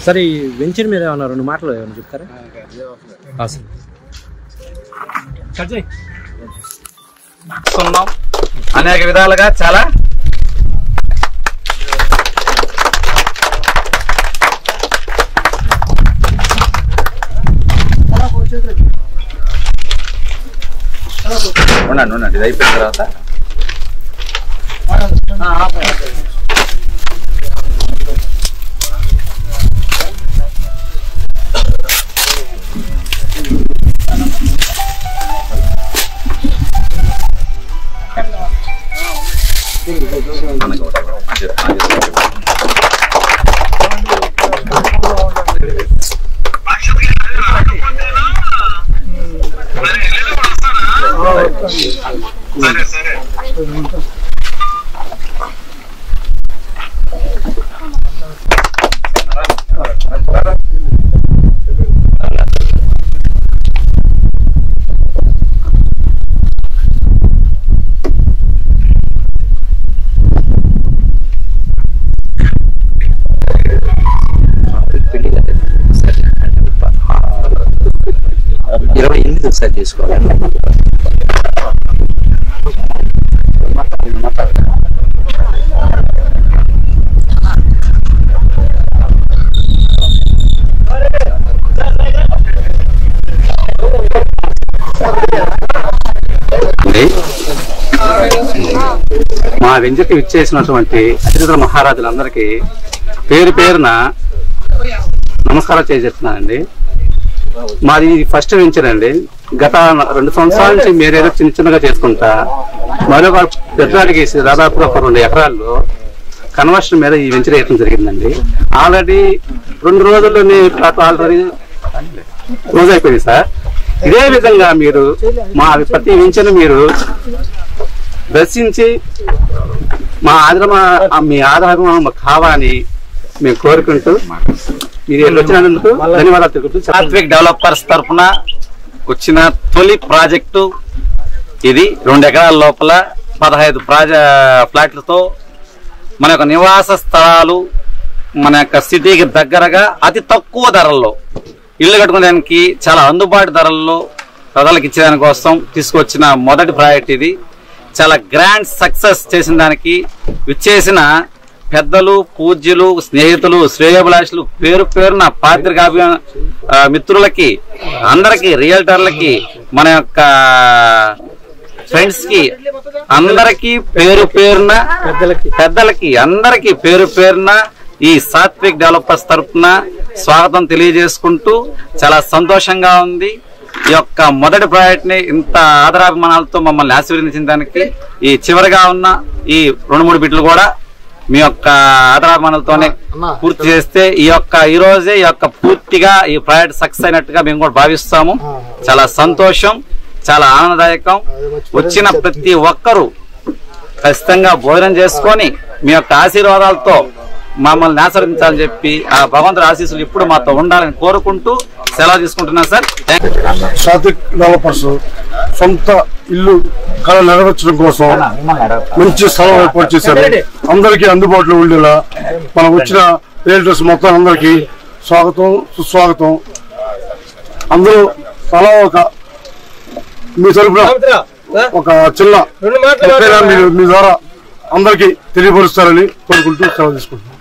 సరే ఈ వెంచర్ మీద ఏమన్నా 2 మాటలు ఏమైనా చెప్తారా? అనేక విధాలుగా చాలా ఉండండి ఇది అయిపోయిన తర్వాత ఒకసారి చేసుకోవాలి. మా వెంచర్కి విచ్చేసినటువంటి అతిథుల మహారాజులందరికీ పేరు పేరున నమస్కారం చెప్తున్నానండి. మాది ఫస్ట్ వెంచర్ అండి. గత 2 సంవత్సరాల నుంచి మీరేదో చిన్నగా చేసుకుంటా మరొక పెద్దవాడికి దాదాపు ఒక 2 ఎకరాల్లో కన్వర్షన్ మీద ఈ వెంచర్ వేయడం జరిగిందండి. ఆల్రెడీ 2 రోజుల్లోనే ఆల్రెడీ క్లోజ్ అయిపోయింది సార్. ఇదే విధంగా మీరు మా ప్రతి వెంచర్ మీరు దర్శించి మీ ఆధారం కావాలని మేము కోరుకుంటూ మీరు వచ్చినందుకు ధన్యవాదాలు తెలుపుతూ సాత్విక్ డెవలపర్స్ తరఫున వచ్చిన తొలి ప్రాజెక్టు ఇది. 2 ఎకరాల లోపల 15 ఫ్లాట్లతో మన యొక్క నివాస స్థలాలు మన యొక్క సిటీకి దగ్గరగా అతి తక్కువ ధరల్లో ఇల్లు కట్టుకోవడానికి చాలా అందుబాటు ధరల్లో ప్రజలకు ఇచ్చేదానికోసం తీసుకొచ్చిన మొదటి ప్రాజెక్ట్ ఇది. చాలా గ్రాండ్ సక్సెస్ చేసిన దానికి విచ్చేసిన పెద్దలు, పూజ్యులు, స్నేహితులు, శ్రేయోభిలాషులు, పేరు పేరున పాత్రికా మిత్రులకి, అందరికి, రియల్టర్లకి, మన యొక్క ఫ్రెండ్స్ కి అందరికి పేరు పేరున, పెద్దలకి అందరికి పేరు పేరున ఈ సాత్విక్ డెవలపర్స్ తరఫున స్వాగతం తెలియజేసుకుంటూ చాలా సంతోషంగా ఉంది. ఈ యొక్క మొదటి ప్రాజెక్ట్ ని ఇంత ఆదరాభిమానాలతో మమ్మల్ని ఆశీర్వదించిన దానికి ఈ చివరిగా ఉన్న ఈ 2-3 బిట్లు కూడా మీ యొక్క ఆదరాభిమానాలతోనే పూర్తి చేస్తే ఈ రోజే పూర్తిగా ఈ ప్రాజెక్ట్ సక్సెస్ అయినట్టుగా మేము కూడా భావిస్తాము. చాలా సంతోషం, చాలా ఆనందదాయకం. వచ్చిన ప్రతి ఒక్కరూ ఖచ్చితంగా భోజనం చేసుకొని మీ యొక్క ఆశీర్వాదాలతో మమ్మల్ని ఆశీర్వదించాలని చెప్పి ఆ భగవంతుడి ఆశీస్సులు ఇప్పుడు మాతో ఉండాలని కోరుకుంటూ సెలవు తీసుకుంటున్నాను సార్. సాత్విక్ డెవలపర్స్ సొంత ఇల్లు కళ నెరవేర్చడం కోసం మంచి స్థలం ఏర్పాటు చేశారు. అందరికీ అందుబాటులో ఉండేలా మనం వచ్చిన రియల్టర్స్ మొత్తం అందరికీ స్వాగతం, సుస్వాగతం. అందరూ తలా మీ తరపున ఒక చిన్న మీ ద్వారా అందరికీ తెలియపరుస్తారని కోరుకుంటూ సెలవు తీసుకుంటున్నాం.